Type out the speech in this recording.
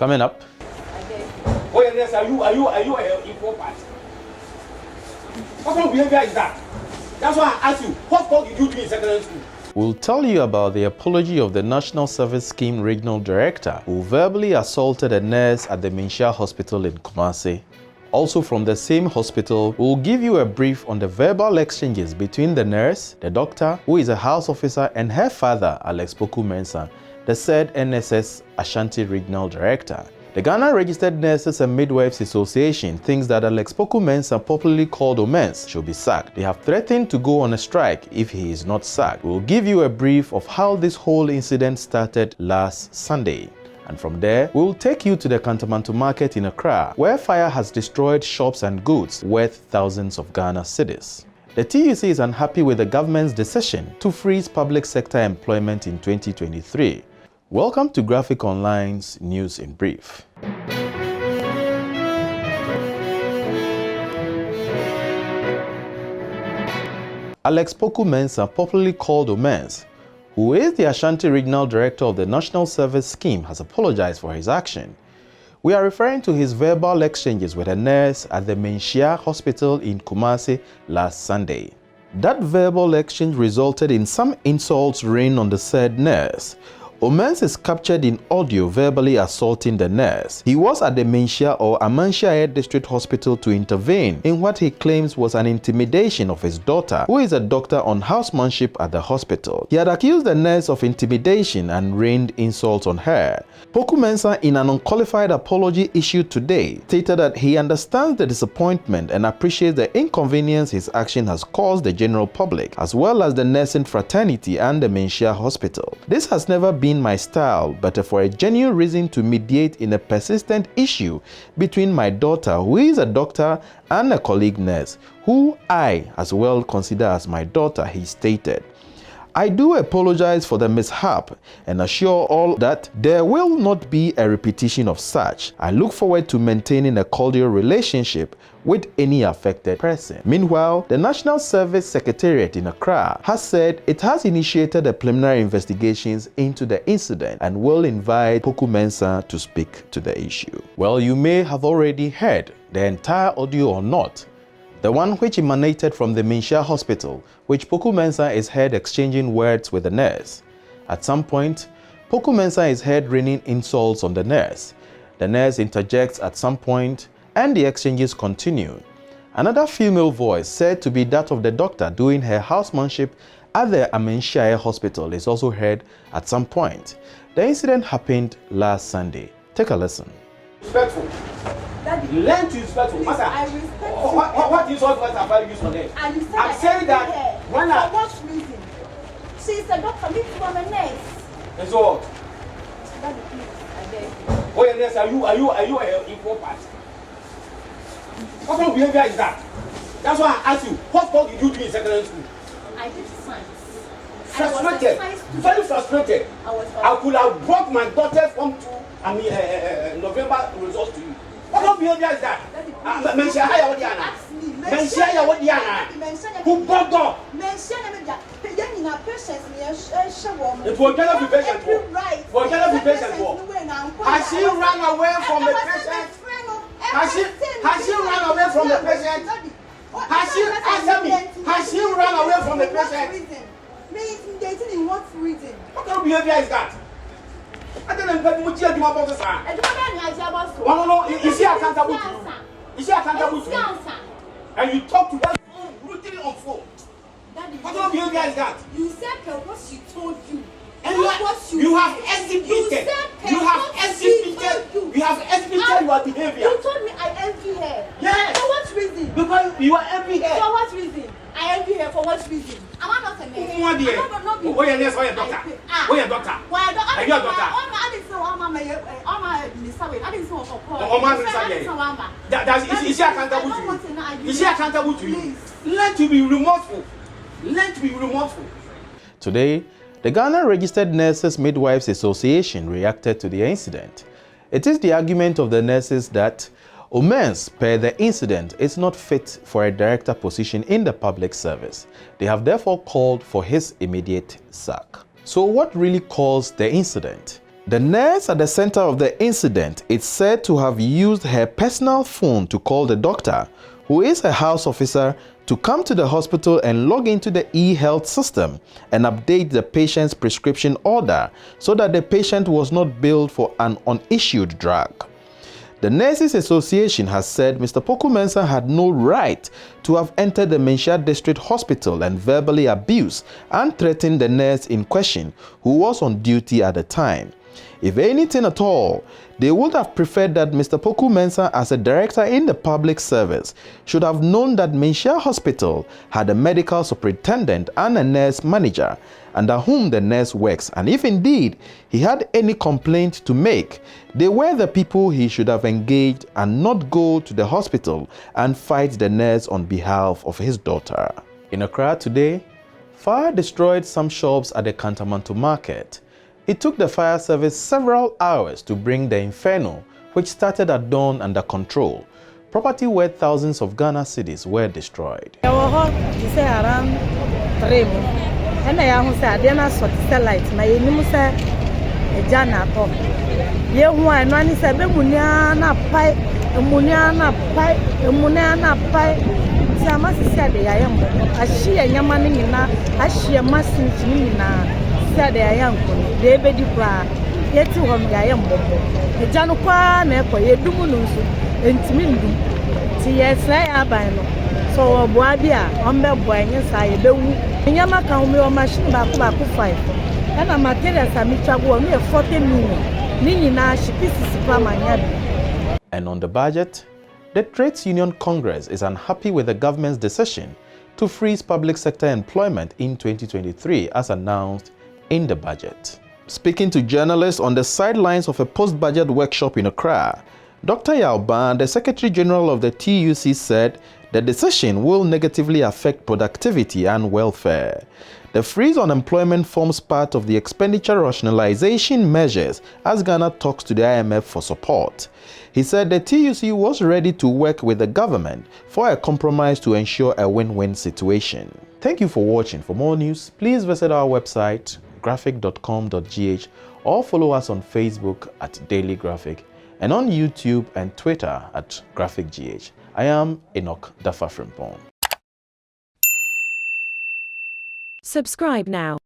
Coming up. Okay. Oh yes, are you an equal part? What kind of behavior is that? That's why I asked you, what course did you do in secondary school? We'll tell you about the apology of the National Service Scheme Regional Director who verbally assaulted a nurse at the Manhyia Hospital in Kumasi. Also from the same hospital, we'll give you a brief on the verbal exchanges between the nurse, the doctor, who is a house officer, and her father, Poku Mensah, the said NSS Ashanti Regional Director. The Ghana Registered Nurses and Midwives Association thinks that Poku Mensah, popularly called Omens, should be sacked. They have threatened to go on a strike if he is not sacked. We'll give you a brief of how this whole incident started last Sunday. And from there, we'll take you to the Kantamanto market in Accra, where fire has destroyed shops and goods worth thousands of Ghana cedis. The TUC is unhappy with the government's decision to freeze public sector employment in 2023. Welcome to Graphic Online's News in Brief. Poku Mensah, popularly called Omens, who is the Ashanti Regional Director of the National Service Scheme, has apologized for his action. We are referring to his verbal exchanges with a nurse at the Manhyia Hospital in Kumasi last Sunday. That verbal exchange resulted in some insults rained on the said nurse. Omens is captured in audio verbally assaulting the nurse. He was at the Manhyia or Amanhyia District Hospital to intervene in what he claims was an intimidation of his daughter, who is a doctor on housemanship at the hospital. He had accused the nurse of intimidation and rained insults on her. Poku Mensah, in an unqualified apology issued today, stated that he understands the disappointment and appreciates the inconvenience his action has caused the general public, as well as the nursing fraternity and the Manhyia Hospital. This has never been my style, but for a genuine reason to mediate in a persistent issue between my daughter, who is a doctor, and a colleague nurse, who I as well consider as my daughter, he stated. I do apologize for the mishap and assure all that there will not be a repetition of such. I look forward to maintaining a cordial relationship with any affected person. Meanwhile, the National Service Secretariat in Accra has said it has initiated the preliminary investigations into the incident and will invite Poku Mensah to speak to the issue. Well, you may have already heard the entire audio or not. The one which emanated from the Manhyia Hospital, which Poku Mensah is heard exchanging words with the nurse. At some point, Poku Mensah is heard raining insults on the nurse. The nurse interjects at some point, and the exchanges continue. Another female voice, said to be that of the doctor doing her housemanship at the Manhyia Hospital, is also heard at some point. The incident happened last Sunday. Take a listen. Respectful. Daddy, learn to respectful. Please, Master, I respect what is what have I used for them? And you said I'm saying that when for what reason? She's a doctor, me too, I'm a nurse. And so what? Daddy, please, I beg you. Oh yes, are you an equal part? What kind of behavior is that? That's why I asked you, what course did you do in secondary school? I did science. Frustrated, very frustrated. I could have brought my daughter from November results to you. What kind of behavior is that? Manhyia who got God? It will get be patient for. Will get be patient for. Has she run away from the patient? Has she run away from the patient? Has she run away from the patient? In what reason? What kind of behavior is that? I don't know what you're about to say. No, is she accountable to you? Is she accountable to you? And you talk to her brutally on phone. What kind of behavior is that? You said what she told you. And you have exhibited your behavior. You told me I envy her. Yes. For what reason? Because you are envy her. For what reason? I envy her for what reason? Am I not a man? Oh, you're a doctor. Oh, you're a doctor. Why a doctor? Are you a doctor? I didn't say I didn't say Is she accountable to you? Is she accountable to you? Learn to be remorseful. Learn to be remorseful. Today, the Ghana Registered Nurses Midwives Association reacted to the incident. It is the argument of the nurses that Omens, per the incident, is not fit for a director position in the public service. They have therefore called for his immediate sack. So what really caused the incident? The nurse at the center of the incident is said to have used her personal phone to call the doctor, who is a house officer, to come to the hospital and log into the e-health system and update the patient's prescription order so that the patient was not billed for an unissued drug. The Nurses Association has said Mr. Poku Mensah had no right to have entered the Manhyia District Hospital and verbally abused and threatened the nurse in question, who was on duty at the time. If anything at all, they would have preferred that Mr. Poku Mensah, as a director in the public service, should have known that Manhyia Hospital had a medical superintendent and a nurse manager, under whom the nurse works, and if indeed he had any complaint to make, they were the people he should have engaged and not go to the hospital and fight the nurse on behalf of his daughter. In Accra today, fire destroyed some shops at the Kantamanto market. It took the fire service several hours to bring the inferno, which started at dawn, under control. Property worth thousands of Ghana cedis were destroyed. Around 3 and I am saying, satellite, my name is a Jana. You want one is a Muniana pipe, a Muniana pipe, a Muniana pipe. Sama said, I am a she and Yamaning, a she a massing said, I am David Dupra, yet to him, I am Bobo. A Janukwa, Nepo, a Dumunus, and Timindu. Yes, I am. So, Boabia, Umber Boy, yes, I do. Yamaka, we are machine back 5. And a material Samicha will near 40 million. Nina, she pieces from my head. And on the budget, the Trades Union Congress is unhappy with the government's decision to freeze public sector employment in 2023 as announced in the budget. Speaking to journalists on the sidelines of a post-budget workshop in Accra, Dr. Yauban, the Secretary General of the TUC, said the decision will negatively affect productivity and welfare. The freeze on employment forms part of the expenditure rationalization measures as Ghana talks to the IMF for support. He said the TUC was ready to work with the government for a compromise to ensure a win-win situation. Thank you for watching. For more news, please visit our website graphic.com.gh or follow us on Facebook at Daily Graphic and on YouTube and Twitter at GraphicGH. I am Enoch Dafa Frimpong. Subscribe now.